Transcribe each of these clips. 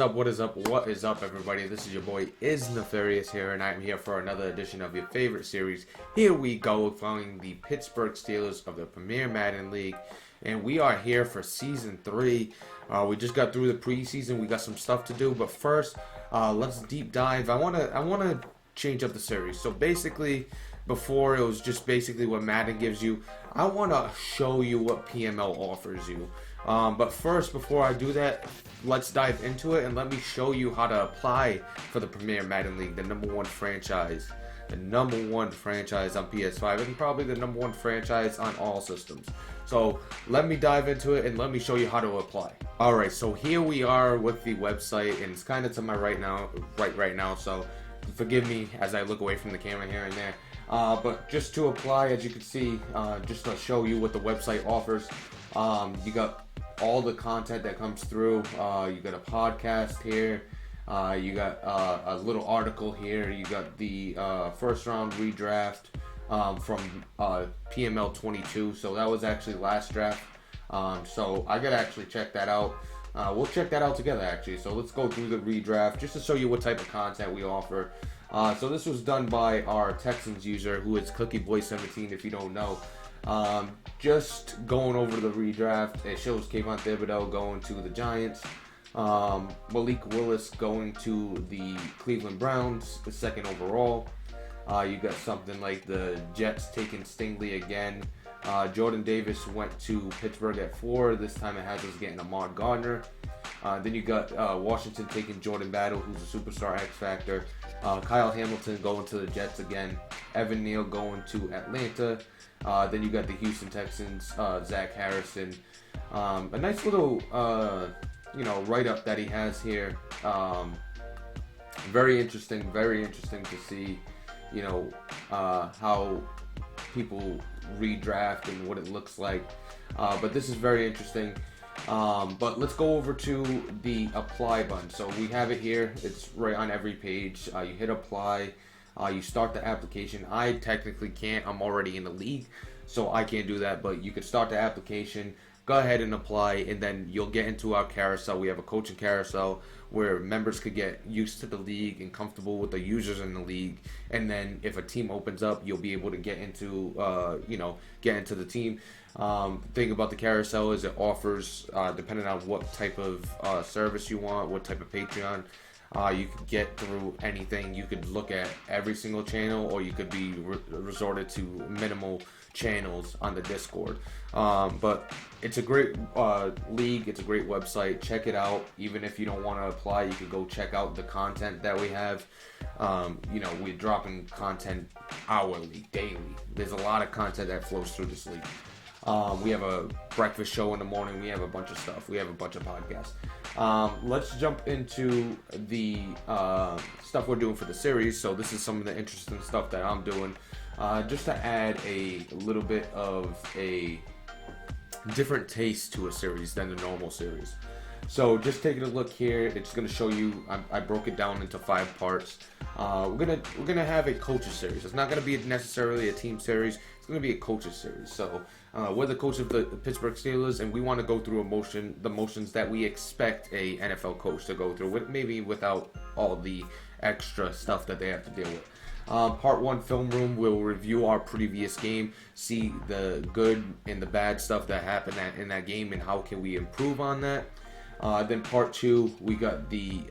What is up? What is up, everybody? This is your boy Is Nefarious here, and I'm here for another edition of your favorite series. Here we go, following the Pittsburgh Steelers of the Premier Madden League, and we are here for Season 3. We just got through the preseason. We got some stuff to do, but first, let's deep dive. I wanna change up the series. So basically, before it was just basically what Madden gives you. I want to show you what PML offers you. But first, before I do that, let's dive into it and let me show you how to apply for the Premier Madden League, the #1 franchise. The #1 franchise on PS5 and probably the #1 franchise on all systems. So let me dive into it and let me show you how to apply. Alright, so here we are with the website, and it's kind of to my right now, so forgive me as I look away from the camera here and there. But just to apply, as you can see, just to show you what the website offers, you got all the content that comes through. You got a podcast here. You got a little article here. You got the first round redraft from PML 22. So that was actually last draft. So I gotta actually check that out. We'll check that out together actually. So let's go through the redraft just to show you what type of content we offer. So this was done by our Texans user, who is CookieBoy17 if you don't know. Just going over the redraft, it shows Kayvon Thibodeau going to the Giants, Malik Willis going to the Cleveland Browns, the second overall. You got something like the Jets taking Stingley again. Jordan Davis went to Pittsburgh at 4. This time it has us getting Ahmad Gardner. Then you got Washington taking Jordan Battle, who's a superstar X Factor. Kyle Hamilton going to the Jets again. Evan Neal going to Atlanta. Then you got the Houston Texans, Zach Harrison. A nice little, write-up that he has here. Very interesting to see, how people redraft and what it looks like. But this is very interesting. But let's go over to the apply button. So we have it here. It's right on every page. You hit apply. You start the application. I technically can't. I'm already in the league, so I can't do that. But you can start the application. Go ahead and apply, and then you'll get into our carousel. We have a coaching carousel where members could get used to the league and comfortable with the users in the league. And then if a team opens up, you'll be able to get into, the team. The thing about the carousel is it offers, depending on what type of service you want, what type of Patreon, you could get through anything. You could look at every single channel, or you could be resorted to minimal channels on the Discord. But it's a great league. It's a great website. Check it out. Even if you don't want to apply, you can go check out the content that we have. We're dropping content hourly, daily. There's a lot of content that flows through this league. We have a breakfast show in the morning. We have a bunch of stuff. We have a bunch of podcasts. Let's jump into the stuff we're doing for the series. So this is some of the interesting stuff that I'm doing. Just to add a little bit of a different taste to a series than the normal series. So just taking a look here, it's going to show you. I broke it down into 5 parts. We're gonna have a coaches series. It's not going to be necessarily a team series. It's going to be a coaches series. So we're the coach of the Pittsburgh Steelers, and we want to go through the motions that we expect a NFL coach to go through, maybe without all the extra stuff that they have to deal with. Part 1 film room, we'll review our previous game, see the good and the bad stuff that happened in that game and how can we improve on that. Then part 2, we got the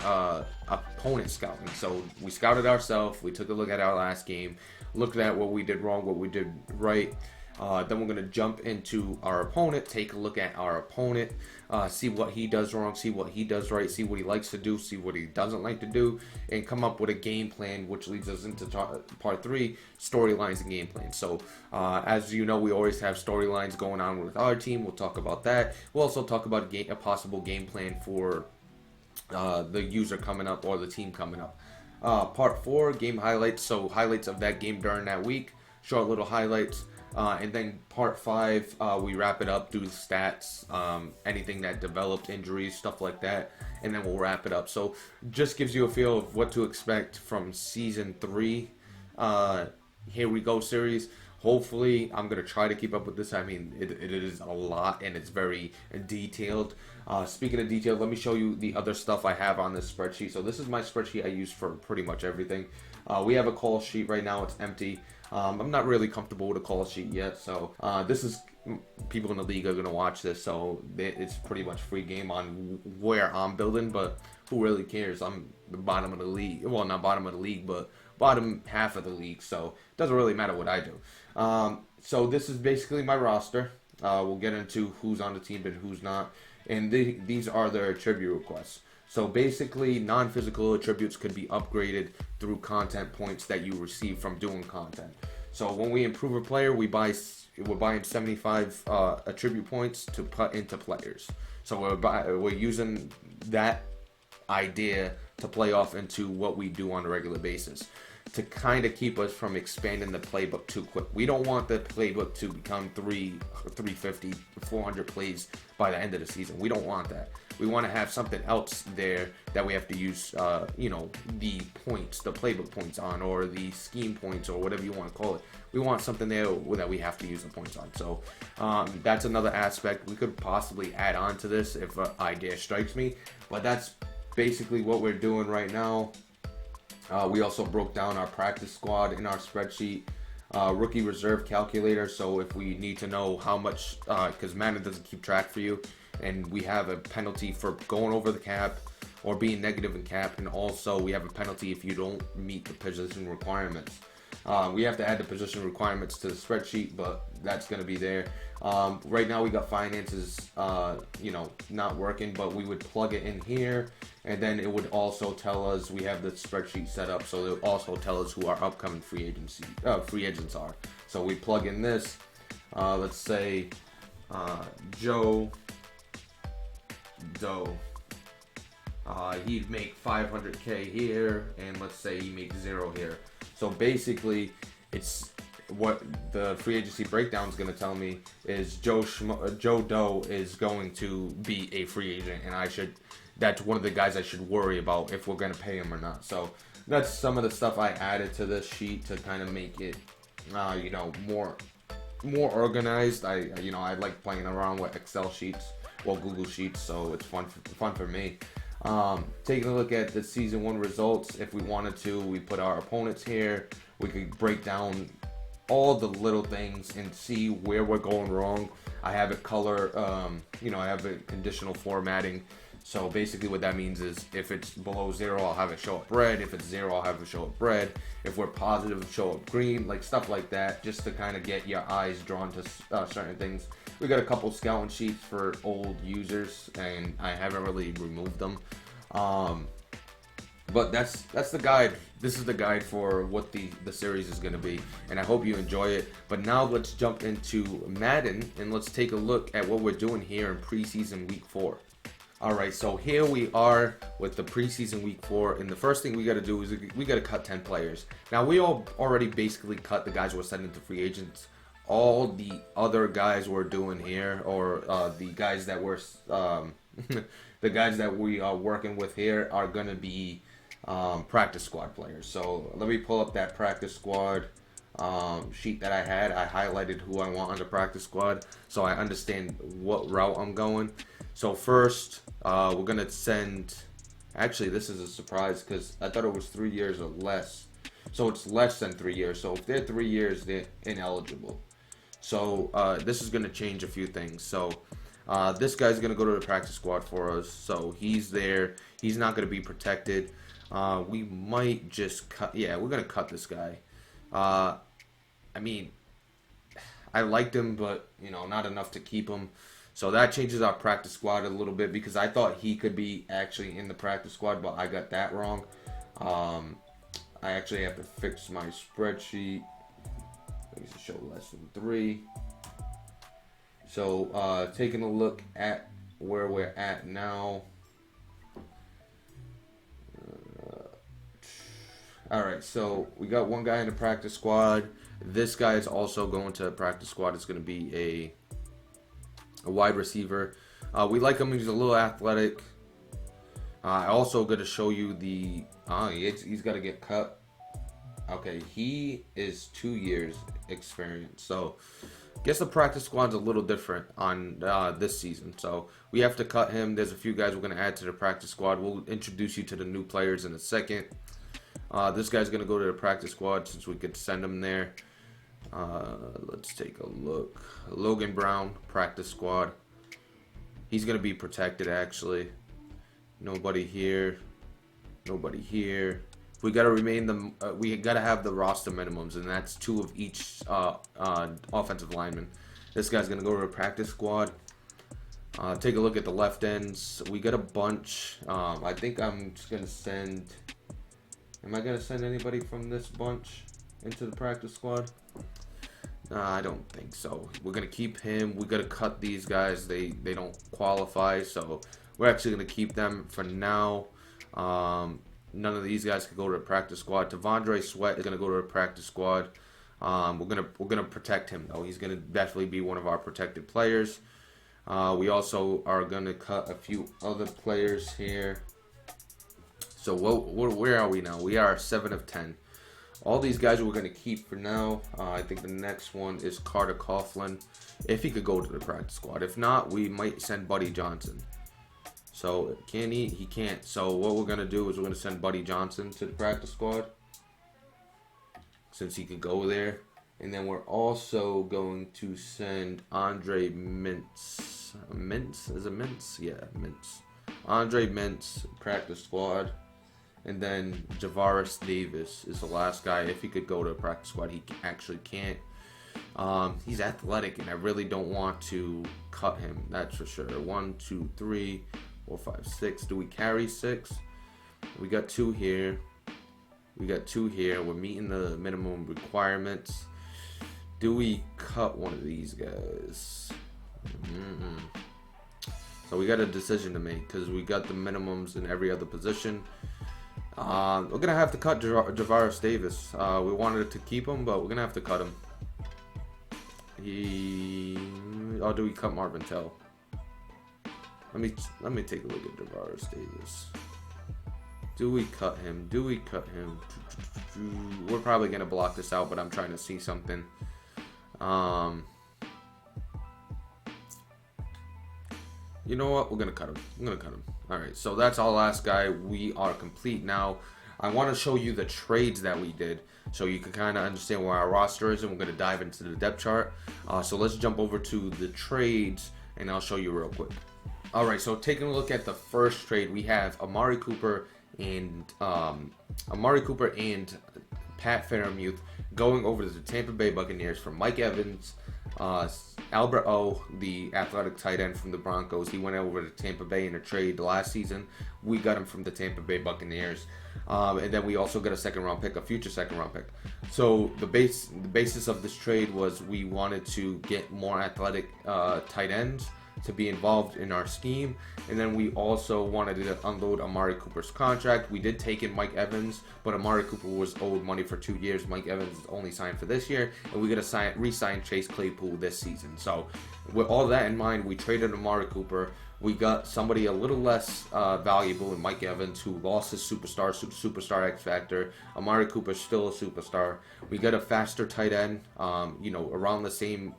opponent scouting. So we scouted ourselves, we took a look at our last game, looked at what we did wrong, what we did right. Then we're going to jump into our opponent, take a look at our opponent, see what he does wrong, see what he does right, see what he likes to do, see what he doesn't like to do, and come up with a game plan, which leads us into part 3, storylines and game plans. So as you know, we always have storylines going on with our team. We'll talk about that. We'll also talk about a possible game plan for the user coming up or the team coming up. Part 4, game highlights. So highlights of that game during that week, short little highlights. And then part 5, we wrap it up, do the stats, anything that developed, injuries, stuff like that, and then we'll wrap it up. So just gives you a feel of what to expect from Season 3 Here We Go series. Hopefully, I'm going to try to keep up with this. I mean, it is a lot, and it's very detailed. Speaking of detail, let me show you the other stuff I have on this spreadsheet. So this is my spreadsheet I use for pretty much everything. We have a call sheet right now. It's empty. I'm not really comfortable with a call sheet yet. So this is, people in the league are going to watch this. So it's pretty much free game on where I'm building. But who really cares? I'm the bottom of the league. Well, not bottom of the league, but bottom half of the league. So it doesn't really matter what I do. So this is basically my roster. We'll get into who's on the team and who's not. And these are their attribute requests. So basically, non-physical attributes could be upgraded through content points that you receive from doing content. So when we improve a player, we're buying 75 attribute points to put into players. So we're using that idea to play off into what we do on a regular basis, to kind of keep us from expanding the playbook too quick. We don't want the playbook to become 350, 400 plays by the end of the season. We don't want that. We want to have something else there that we have to use, the points, the playbook points on, or the scheme points, or whatever you want to call it. We want something there that we have to use the points on. So that's another aspect we could possibly add on to this if an idea strikes me. But that's basically what we're doing right now. We also broke down our practice squad in our spreadsheet, rookie reserve calculator. So if we need to know how much, because Madden doesn't keep track for you, and we have a penalty for going over the cap or being negative in cap, and also we have a penalty if you don't meet the position requirements. We have to add the position requirements to the spreadsheet, but that's going to be there. Right now we got finances, not working, but we would plug it in here, and then it would also tell us, we have the spreadsheet set up, so it would also tell us who our upcoming free agents are. So we plug in this, let's say Joe Doe. He'd make 500K here, and let's say he makes 0 here. So basically, it's what the free agency breakdown is going to tell me is Joe Doe is going to be a free agent, and that's one of the guys I should worry about if we're going to pay him or not. So that's some of the stuff I added to this sheet to kind of make it, more organized. I like playing around with Excel sheets, Google Sheets, so it's fun for me. Taking a look at the season 1 results, if we wanted to, we put our opponents here. We could break down all the little things and see where we're going wrong. I have it color, I have it conditional formatting. So basically what that means is if it's below 0, I'll have it show up red. If it's 0, I'll have it show up red. If we're positive, show up green, like stuff like that, just to kind of get your eyes drawn to certain things. We got a couple scouting sheets for old users, and I haven't really removed them. But that's the guide. This is the guide for what the series is going to be, and I hope you enjoy it. But now let's jump into Madden, and let's take a look at what we're doing here in preseason week 4. Alright, so here we are with the preseason week 4, and the first thing we got to do is we got to cut 10 players. Now, we already basically cut the guys we're sending to free agents. All the other guys we're doing here, or the guys that we're the guys that we are working with here, are going to be practice squad players. So let me pull up that practice squad sheet that I had. I highlighted who I want on the practice squad, so I understand what route I'm going. So first, we're going to send... Actually, this is a surprise because I thought it was 3 years or less. So it's less than 3 years. So if they're 3 years, they're ineligible. So this is going to change a few things. So this guy's going to go to the practice squad for us. So he's there. He's not going to be protected. We might just cut... Yeah, we're going to cut this guy. I mean, I liked him, but, not enough to keep him. So that changes our practice squad a little bit because I thought he could be actually in the practice squad, but I got that wrong. I actually have to fix my spreadsheet. Let me show less than 3. So taking a look at where we're at now. Alright, so we got one guy in the practice squad. This guy is also going to the practice squad. It's going to be a wide receiver. We like him. He's a little athletic. I also going to show you the... he's got to get cut. Okay, he is 2 years experience. So, guess the practice squad's a little different on this season. So we have to cut him. There's a few guys we're gonna add to the practice squad. We'll introduce you to the new players in a second. This guy's gonna go to the practice squad since we could send him there. Let's take a look. Logan Brown, practice squad. He's gonna be protected actually. Nobody here. Nobody here. We gotta we gotta have the roster minimums, and that's 2 of each offensive lineman. This guy's gonna go to a practice squad. Take a look at the left ends. We got a bunch. I think I'm just gonna send. Am I gonna send anybody from this bunch into the practice squad? I don't think so. We're gonna keep him. We gotta cut these guys. They don't qualify, so we're actually gonna keep them for now. None of these guys can go to the practice squad. Tavondre Sweat is gonna go to the practice squad. We're gonna protect him though. He's gonna definitely be one of our protected players. We also are gonna cut a few other players here. So where are we now? We are 7 of 10. All these guys we're gonna keep for now. I think the next one is Carter Coughlin, if he could go to the practice squad. If not, we might send Buddy Johnson. So can he? He can't. So what we're gonna do is we're gonna send Buddy Johnson to the practice squad since he could go there, and then we're also going to send Andre Mintz. Mintz is it Mintz? Yeah, Mintz. Andre Mintz practice squad, and then Javaris Davis is the last guy. If he could go to a practice squad, he actually can't. He's athletic, and I really don't want to cut him. That's for sure. 1, 2, 3, 4, 5, 6. Do we carry 6? We got 2 here. We got 2 here. We're meeting the minimum requirements. Do we cut one of these guys? So we got a decision to make because we got the minimums in every other position. We're gonna have to cut Javaris Davis. We wanted to keep him, but we're gonna have to cut him. Oh, do we cut Marvin Tell? Let me take a look at Javaris Davis. Do we cut him? Do we cut him? We're probably gonna block this out, but I'm trying to see something. You know what? We're gonna cut him. I'm gonna cut him. All right. So that's our last guy. We are complete now. I want to show you the trades that we did, so you can kind of understand where our roster is, and we're gonna dive into the depth chart. So let's jump over to the trades, and I'll show you real quick. All right. So taking a look at the first trade, we have Amari Cooper and Pat Freiermuth going over to the Tampa Bay Buccaneers for Mike Evans. Albert O, the athletic tight end from the Broncos, he went over to Tampa Bay in a trade last season. We got him from the Tampa Bay Buccaneers, and then we also got a second-round pick, a future second-round pick. So the basis of this trade was we wanted to get more athletic tight ends to be involved in our scheme, and then we also wanted to unload Amari Cooper's contract. We did take in Mike Evans, but Amari Cooper was owed money for 2 years. Mike Evans is only signed for this year, and we got to re-sign Chase Claypool this season. So with all that in mind, we traded Amari Cooper. We got somebody a little less valuable in Mike Evans, who lost his superstar X factor. Amari Cooper's still a superstar. We got a faster tight end, around the same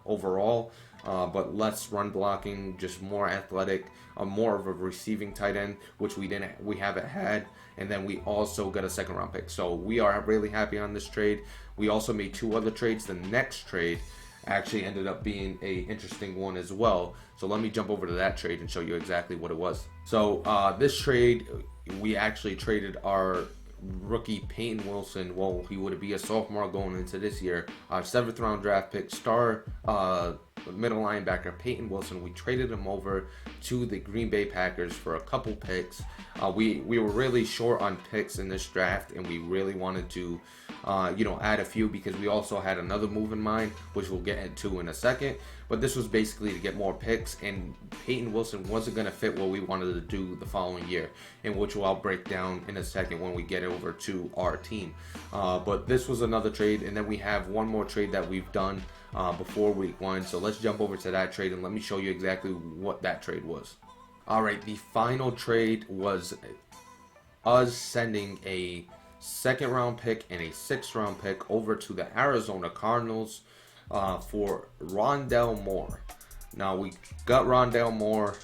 overall. But less run blocking, just more athletic, more of a receiving tight end, which we haven't had, and then we also got a second round pick. So we are really happy on this trade. We also made 2 other trades. The next trade actually ended up being a interesting one as well. So let me jump over to that trade and show you exactly what it was. So this trade, we actually traded our rookie Peyton Wilson. Well, he would be a sophomore going into this year. Our 7th round draft pick, star middle linebacker Peyton Wilson. We traded him over to the Green Bay Packers for a couple picks. We were really short on picks in this draft, and we really wanted to add a few because we also had another move in mind, which we'll get into in a second. But this was basically to get more picks, and Peyton Wilson wasn't going to fit what we wanted to do the following year, in which I'll break down in a second when we get over to our team. But this was another trade, and then we have one more trade that we've done before week 1. So let's jump over to that trade, and let me show you exactly what that trade was. All right, the final trade was us sending a second round pick and a sixth round pick over to the Arizona Cardinals for Rondell Moore. Now we got Rondell Moore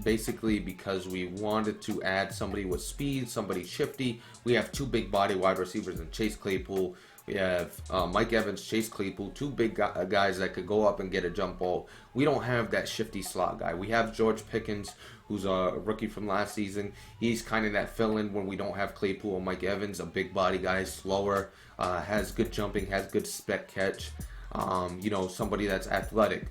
basically because we wanted to add somebody with speed, somebody shifty. We have two big body wide receivers in Chase Claypool. We have Mike Evans, Chase Claypool, two big guys that could go up and get a jump ball. We don't have that shifty slot guy. We have George Pickens, who's a rookie from last season. He's kind of that fill-in when we don't have Claypool or Mike Evans, a big body guy, slower, has good jumping, has good spec catch. Somebody that's athletic.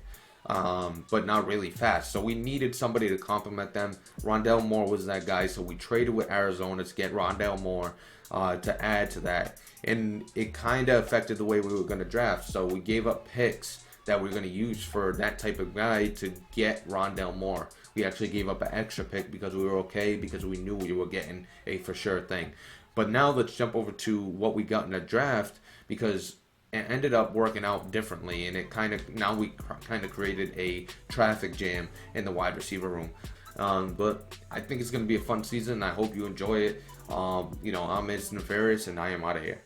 But not really fast. So we needed somebody to complement them. Rondell Moore was that guy, so we traded with Arizona to get Rondell Moore to add to that. And it kind of affected the way we were going to draft. So we gave up picks that we are going to use for that type of guy to get Rondell Moore. We actually gave up an extra pick because we were okay, because we knew we were getting a for sure thing. But now let's jump over to what we got in the draft, because it ended up working out differently, and we kind of created a traffic jam in the wide receiver room. But I think it's going to be a fun season. I hope you enjoy it. I'm Ms. Nefarious, and I am out of here.